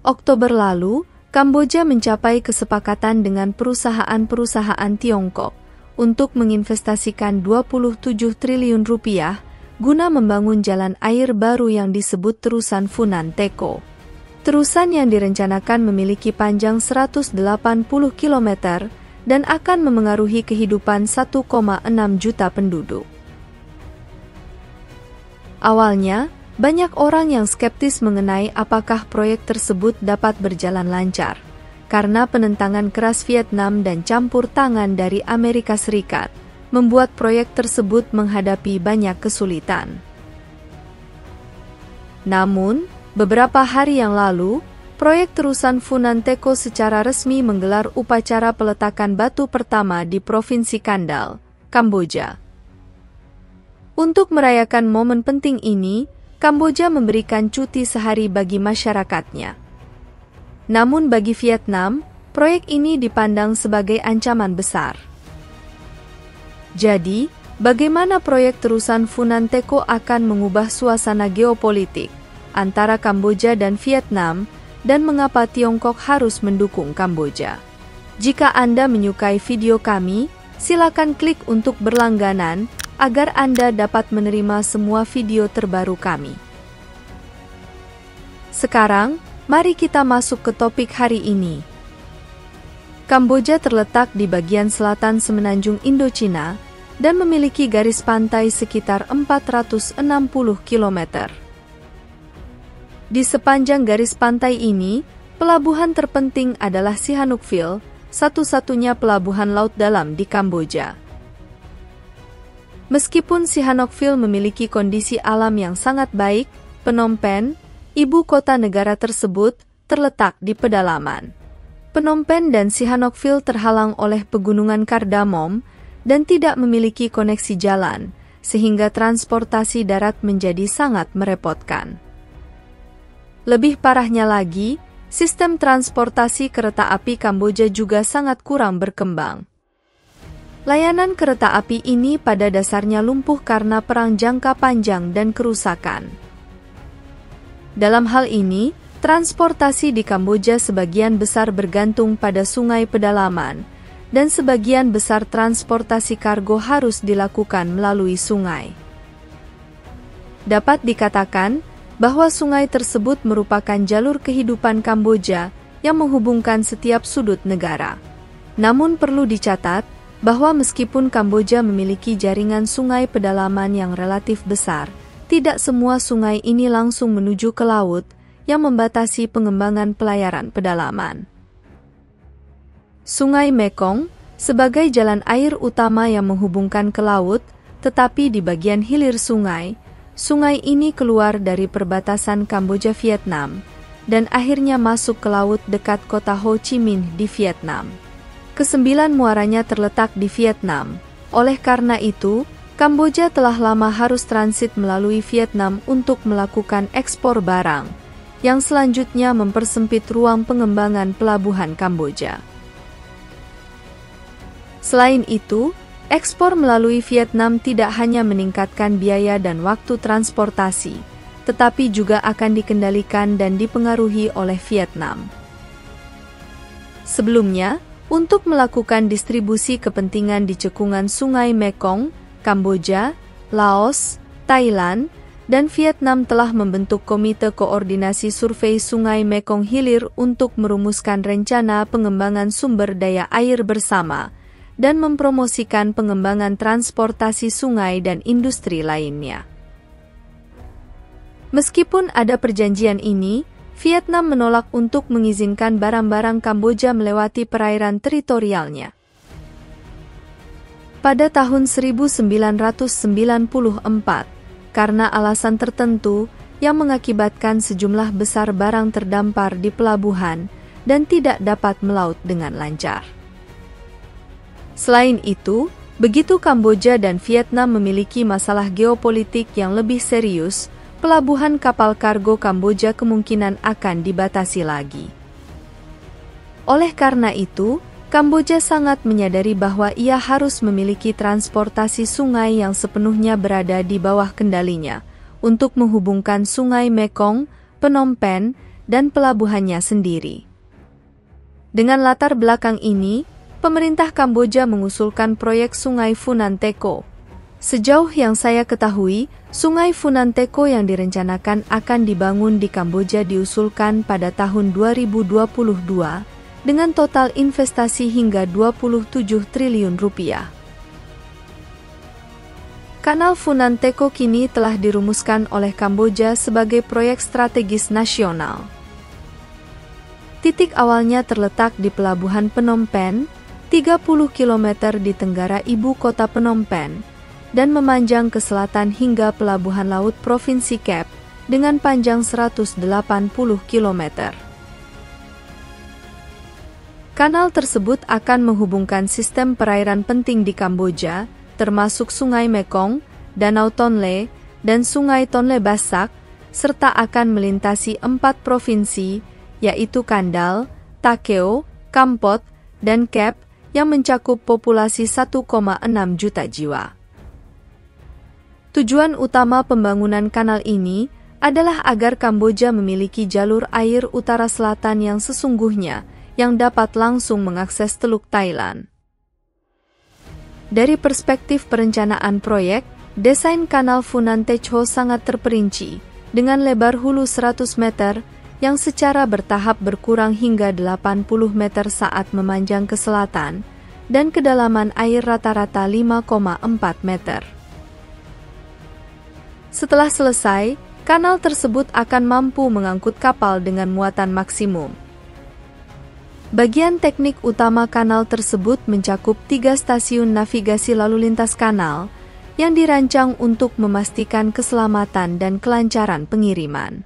Oktober lalu, Kamboja mencapai kesepakatan dengan perusahaan-perusahaan Tiongkok untuk menginvestasikan 27 triliun rupiah guna membangun jalan air baru yang disebut Terusan Funan Teco. Terusan yang direncanakan memiliki panjang 180 km dan akan memengaruhi kehidupan 1,6 juta penduduk. Awalnya, banyak orang yang skeptis mengenai apakah proyek tersebut dapat berjalan lancar, karena penentangan keras Vietnam dan campur tangan dari Amerika Serikat, membuat proyek tersebut menghadapi banyak kesulitan. Namun, beberapa hari yang lalu, proyek Terusan Funan Teco secara resmi menggelar upacara peletakan batu pertama di Provinsi Kandal, Kamboja. Untuk merayakan momen penting ini, Kamboja memberikan cuti sehari bagi masyarakatnya. Namun bagi Vietnam, proyek ini dipandang sebagai ancaman besar. Jadi, bagaimana proyek Terusan Funan Teco akan mengubah suasana geopolitik antara Kamboja dan Vietnam, dan mengapa Tiongkok harus mendukung Kamboja? Jika Anda menyukai video kami, silakan klik untuk berlangganan agar Anda dapat menerima semua video terbaru kami. Sekarang, mari kita masuk ke topik hari ini. Kamboja terletak di bagian selatan semenanjung Indochina dan memiliki garis pantai sekitar 460 km. Di sepanjang garis pantai ini, pelabuhan terpenting adalah Sihanoukville, satu-satunya pelabuhan laut dalam di Kamboja. Meskipun Sihanoukville memiliki kondisi alam yang sangat baik, Phnom Penh, ibu kota negara tersebut, terletak di pedalaman. Phnom Penh dan Sihanoukville terhalang oleh pegunungan Kardamom dan tidak memiliki koneksi jalan, sehingga transportasi darat menjadi sangat merepotkan. Lebih parahnya lagi, sistem transportasi kereta api Kamboja juga sangat kurang berkembang. Layanan kereta api ini pada dasarnya lumpuh karena perang jangka panjang dan kerusakan. Dalam hal ini, transportasi di Kamboja sebagian besar bergantung pada sungai pedalaman, dan sebagian besar transportasi kargo harus dilakukan melalui sungai. Dapat dikatakan bahwa sungai tersebut merupakan jalur kehidupan Kamboja yang menghubungkan setiap sudut negara. Namun perlu dicatat, bahwa meskipun Kamboja memiliki jaringan sungai pedalaman yang relatif besar, tidak semua sungai ini langsung menuju ke laut, yang membatasi pengembangan pelayaran pedalaman. Sungai Mekong, sebagai jalan air utama yang menghubungkan ke laut, tetapi di bagian hilir sungai ini keluar dari perbatasan Kamboja-Vietnam, dan akhirnya masuk ke laut dekat kota Ho Chi Minh di Vietnam. Kesembilan muaranya terletak di Vietnam. Oleh karena itu, Kamboja telah lama harus transit melalui Vietnam untuk melakukan ekspor barang, yang selanjutnya mempersempit ruang pengembangan pelabuhan Kamboja. Selain itu, ekspor melalui Vietnam tidak hanya meningkatkan biaya dan waktu transportasi, tetapi juga akan dikendalikan dan dipengaruhi oleh Vietnam. Sebelumnya, untuk melakukan distribusi kepentingan di cekungan Sungai Mekong, Kamboja, Laos, Thailand, dan Vietnam telah membentuk Komite Koordinasi Survei Sungai Mekong Hilir untuk merumuskan rencana pengembangan sumber daya air bersama dan mempromosikan pengembangan transportasi sungai dan industri lainnya. Meskipun ada perjanjian ini, Vietnam menolak untuk mengizinkan barang-barang Kamboja melewati perairan teritorialnya. Pada tahun 1994, karena alasan tertentu yang mengakibatkan sejumlah besar barang terdampar di pelabuhan dan tidak dapat melaut dengan lancar. Selain itu, begitu Kamboja dan Vietnam memiliki masalah geopolitik yang lebih serius, pelabuhan kapal kargo Kamboja kemungkinan akan dibatasi lagi. Oleh karena itu, Kamboja sangat menyadari bahwa ia harus memiliki transportasi sungai yang sepenuhnya berada di bawah kendalinya, untuk menghubungkan Sungai Mekong, Phnom Penh, dan pelabuhannya sendiri. Dengan latar belakang ini, pemerintah Kamboja mengusulkan proyek Sungai Funan Teco. Sejauh yang saya ketahui, Sungai Funan Teco yang direncanakan akan dibangun di Kamboja diusulkan pada tahun 2022 dengan total investasi hingga 27 triliun rupiah. Kanal Funan Teco kini telah dirumuskan oleh Kamboja sebagai proyek strategis nasional. Titik awalnya terletak di Pelabuhan Phnom Penh, 30 km di tenggara ibu kota Phnom Penh, dan memanjang ke selatan hingga Pelabuhan Laut Provinsi Kep dengan panjang 180 km. Kanal tersebut akan menghubungkan sistem perairan penting di Kamboja, termasuk Sungai Mekong, Danau Tonle, dan Sungai Tonle Basak, serta akan melintasi 4 provinsi, yaitu Kandal, Takeo, Kampot, dan Kep, yang mencakup populasi 1,6 juta jiwa. Tujuan utama pembangunan kanal ini adalah agar Kamboja memiliki jalur air utara selatan yang sesungguhnya, yang dapat langsung mengakses Teluk Thailand. Dari perspektif perencanaan proyek, desain kanal Funan Teco sangat terperinci, dengan lebar hulu 100 meter, yang secara bertahap berkurang hingga 80 meter saat memanjang ke selatan, dan kedalaman air rata-rata 5,4 meter. Setelah selesai, kanal tersebut akan mampu mengangkut kapal dengan muatan maksimum. Bagian teknik utama kanal tersebut mencakup 3 stasiun navigasi lalu lintas kanal yang dirancang untuk memastikan keselamatan dan kelancaran pengiriman.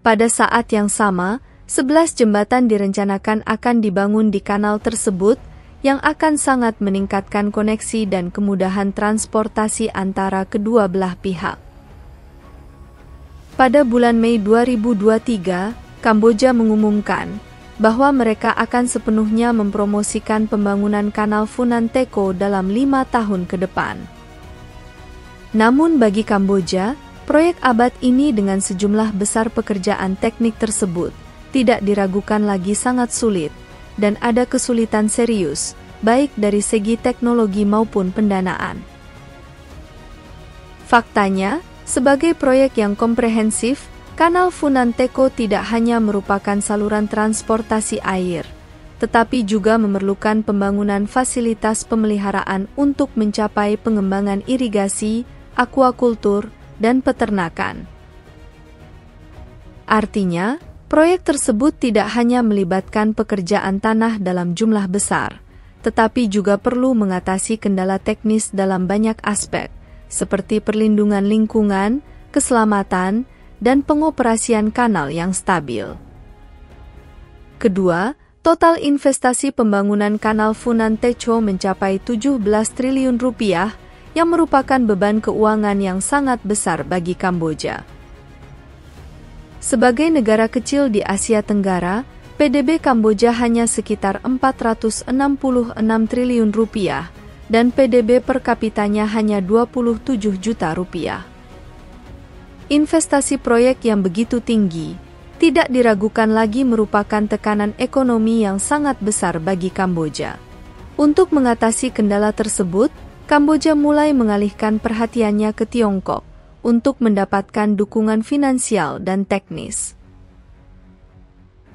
Pada saat yang sama, 11 jembatan direncanakan akan dibangun di kanal tersebut yang akan sangat meningkatkan koneksi dan kemudahan transportasi antara kedua belah pihak. Pada bulan Mei 2023, Kamboja mengumumkan bahwa mereka akan sepenuhnya mempromosikan pembangunan kanal Funan Teco dalam 5 tahun ke depan. Namun bagi Kamboja, proyek abad ini dengan sejumlah besar pekerjaan teknik tersebut tidak diragukan lagi sangat sulit, dan ada kesulitan serius, baik dari segi teknologi maupun pendanaan. Faktanya, sebagai proyek yang komprehensif, Kanal Funan Teco tidak hanya merupakan saluran transportasi air, tetapi juga memerlukan pembangunan fasilitas pemeliharaan untuk mencapai pengembangan irigasi, aquakultur, dan peternakan. Artinya, proyek tersebut tidak hanya melibatkan pekerjaan tanah dalam jumlah besar, tetapi juga perlu mengatasi kendala teknis dalam banyak aspek, seperti perlindungan lingkungan, keselamatan, dan pengoperasian kanal yang stabil. Kedua, total investasi pembangunan kanal Funan Teco mencapai 17 triliun rupiah yang merupakan beban keuangan yang sangat besar bagi Kamboja. Sebagai negara kecil di Asia Tenggara, PDB Kamboja hanya sekitar 466 triliun rupiah dan PDB per kapitanya hanya 27 juta rupiah. Investasi proyek yang begitu tinggi tidak diragukan lagi merupakan tekanan ekonomi yang sangat besar bagi Kamboja. Untuk mengatasi kendala tersebut, Kamboja mulai mengalihkan perhatiannya ke Tiongkok untuk mendapatkan dukungan finansial dan teknis.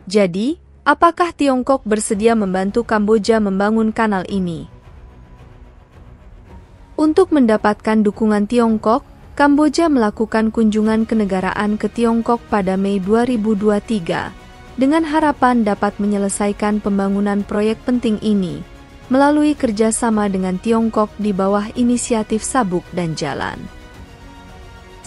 Jadi, apakah Tiongkok bersedia membantu Kamboja membangun kanal ini? Untuk mendapatkan dukungan Tiongkok, Kamboja melakukan kunjungan kenegaraan ke Tiongkok pada Mei 2023 dengan harapan dapat menyelesaikan pembangunan proyek penting ini melalui kerjasama dengan Tiongkok di bawah inisiatif Sabuk dan Jalan.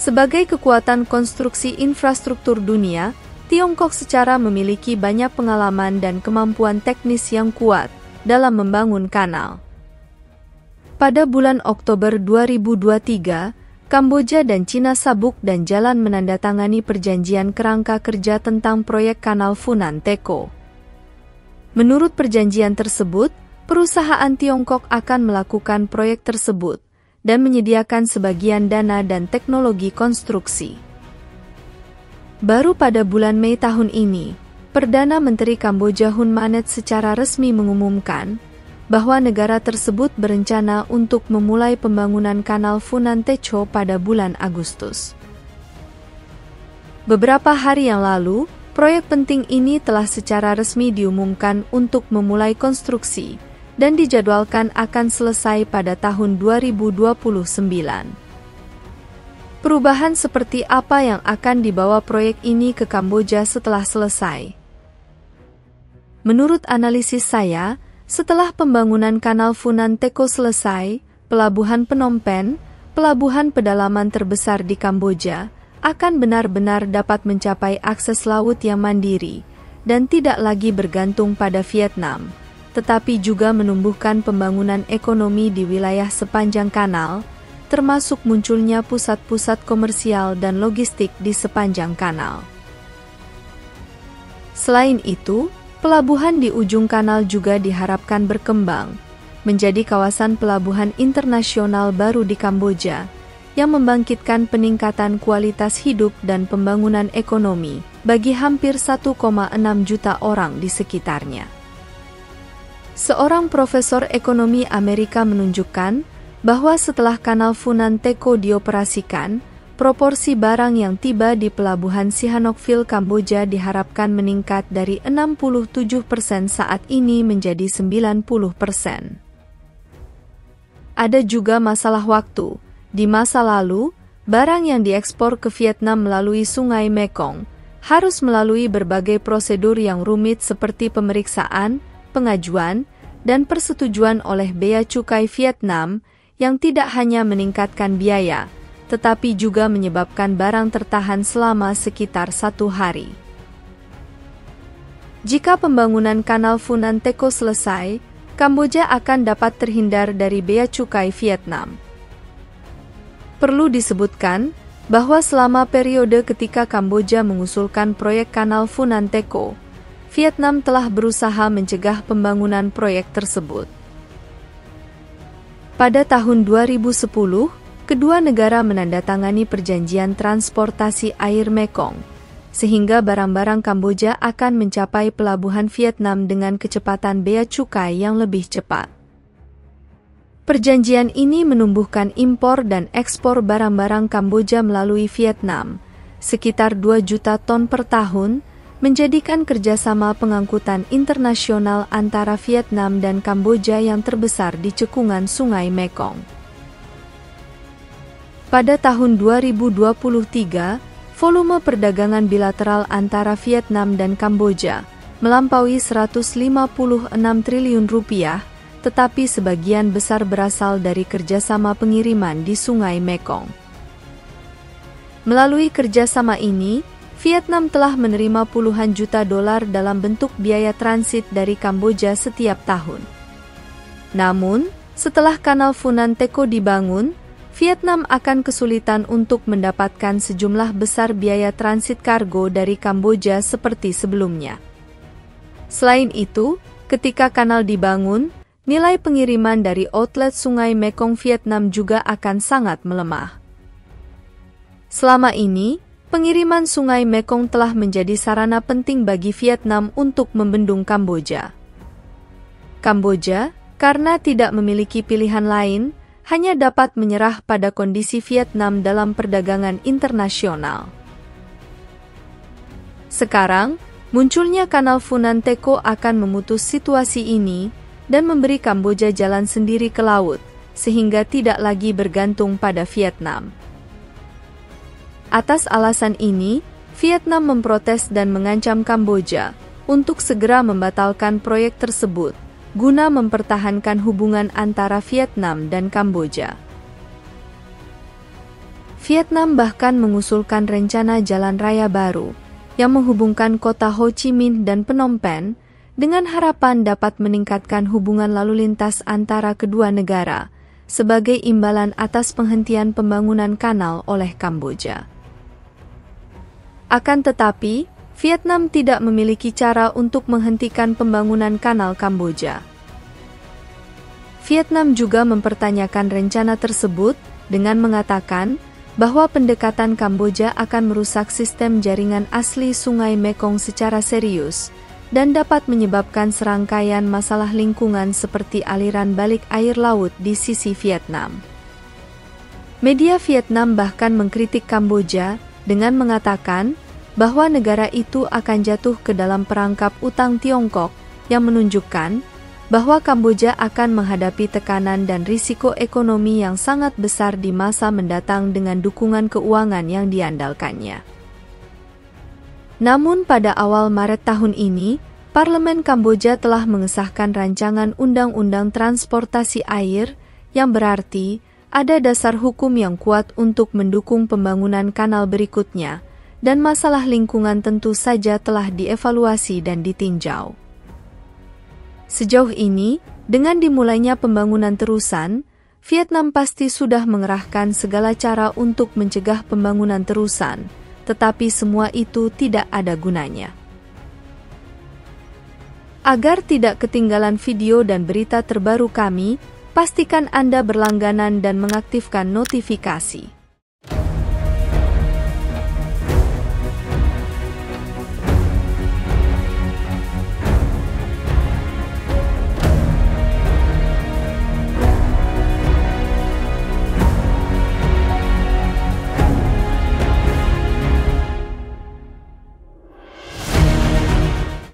Sebagai kekuatan konstruksi infrastruktur dunia, Tiongkok secara memiliki banyak pengalaman dan kemampuan teknis yang kuat dalam membangun kanal. Pada bulan Oktober 2023, Kamboja dan Cina Sabuk dan Jalan menandatangani perjanjian kerangka kerja tentang proyek kanal Funan Teco. Menurut perjanjian tersebut, perusahaan Tiongkok akan melakukan proyek tersebut dan menyediakan sebagian dana dan teknologi konstruksi. Baru pada bulan Mei tahun ini, Perdana Menteri Kamboja Hun Manet secara resmi mengumumkan bahwa negara tersebut berencana untuk memulai pembangunan kanal Funan Techo pada bulan Agustus. Beberapa hari yang lalu, proyek penting ini telah secara resmi diumumkan untuk memulai konstruksi dan dijadwalkan akan selesai pada tahun 2029. Perubahan seperti apa yang akan dibawa proyek ini ke Kamboja setelah selesai? Menurut analisis saya, setelah pembangunan kanal Funan Techo selesai, pelabuhan Phnom Penh, pelabuhan pedalaman terbesar di Kamboja, akan benar-benar dapat mencapai akses laut yang mandiri dan tidak lagi bergantung pada Vietnam, tetapi juga menumbuhkan pembangunan ekonomi di wilayah sepanjang kanal, termasuk munculnya pusat-pusat komersial dan logistik di sepanjang kanal. Selain itu, pelabuhan di ujung kanal juga diharapkan berkembang menjadi kawasan pelabuhan internasional baru di Kamboja yang membangkitkan peningkatan kualitas hidup dan pembangunan ekonomi bagi hampir 1,6 juta orang di sekitarnya. Seorang profesor ekonomi Amerika menunjukkan bahwa setelah kanal Funan Techo dioperasikan, proporsi barang yang tiba di pelabuhan Sihanoukville Kamboja diharapkan meningkat dari 67% saat ini menjadi 90%. Ada juga masalah waktu. Di masa lalu, barang yang diekspor ke Vietnam melalui Sungai Mekong harus melalui berbagai prosedur yang rumit seperti pemeriksaan, pengajuan, dan persetujuan oleh Bea Cukai Vietnam yang tidak hanya meningkatkan biaya, tetapi juga menyebabkan barang tertahan selama sekitar 1 hari. Jika pembangunan kanal Funan Techo selesai, Kamboja akan dapat terhindar dari Bea Cukai Vietnam. Perlu disebutkan bahwa selama periode ketika Kamboja mengusulkan proyek kanal Funan Techo, Vietnam telah berusaha mencegah pembangunan proyek tersebut. Pada tahun 2010, kedua negara menandatangani perjanjian transportasi air Mekong, sehingga barang-barang Kamboja akan mencapai pelabuhan Vietnam dengan kecepatan bea cukai yang lebih cepat. Perjanjian ini menumbuhkan impor dan ekspor barang-barang Kamboja melalui Vietnam, sekitar 2 juta ton per tahun, menjadikan kerjasama pengangkutan internasional antara Vietnam dan Kamboja yang terbesar di cekungan Sungai Mekong. Pada tahun 2023, volume perdagangan bilateral antara Vietnam dan Kamboja melampaui 156 triliun rupiah, tetapi sebagian besar berasal dari kerjasama pengiriman di Sungai Mekong. Melalui kerjasama ini, Vietnam telah menerima puluhan juta dolar dalam bentuk biaya transit dari Kamboja setiap tahun. Namun, setelah kanal Funan Techo dibangun, Vietnam akan kesulitan untuk mendapatkan sejumlah besar biaya transit kargo dari Kamboja seperti sebelumnya. Selain itu, ketika kanal dibangun, nilai pengiriman dari outlet Sungai Mekong Vietnam juga akan sangat melemah. Selama ini, pengiriman Sungai Mekong telah menjadi sarana penting bagi Vietnam untuk membendung Kamboja. Kamboja, karena tidak memiliki pilihan lain, hanya dapat menyerah pada kondisi Vietnam dalam perdagangan internasional. Sekarang, munculnya kanal Funan Techo akan memutus situasi ini dan memberi Kamboja jalan sendiri ke laut, sehingga tidak lagi bergantung pada Vietnam. Atas alasan ini, Vietnam memprotes dan mengancam Kamboja untuk segera membatalkan proyek tersebut, guna mempertahankan hubungan antara Vietnam dan Kamboja. Vietnam bahkan mengusulkan rencana jalan raya baru yang menghubungkan kota Ho Chi Minh dan Phnom Penh dengan harapan dapat meningkatkan hubungan lalu lintas antara kedua negara sebagai imbalan atas penghentian pembangunan kanal oleh Kamboja. Akan tetapi, Vietnam tidak memiliki cara untuk menghentikan pembangunan kanal Kamboja. Vietnam juga mempertanyakan rencana tersebut dengan mengatakan bahwa pendekatan Kamboja akan merusak sistem jaringan asli Sungai Mekong secara serius dan dapat menyebabkan serangkaian masalah lingkungan seperti aliran balik air laut di sisi Vietnam. Media Vietnam bahkan mengkritik Kamboja dengan mengatakan bahwa negara itu akan jatuh ke dalam perangkap utang Tiongkok yang menunjukkan bahwa Kamboja akan menghadapi tekanan dan risiko ekonomi yang sangat besar di masa mendatang dengan dukungan keuangan yang diandalkannya. Namun pada awal Maret tahun ini, Parlemen Kamboja telah mengesahkan rancangan Undang-Undang Transportasi Air yang berarti ada dasar hukum yang kuat untuk mendukung pembangunan kanal berikutnya, dan masalah lingkungan tentu saja telah dievaluasi dan ditinjau. Sejauh ini, dengan dimulainya pembangunan terusan, Vietnam pasti sudah mengerahkan segala cara untuk mencegah pembangunan terusan, tetapi semua itu tidak ada gunanya. Agar tidak ketinggalan video dan berita terbaru kami, pastikan Anda berlangganan dan mengaktifkan notifikasi.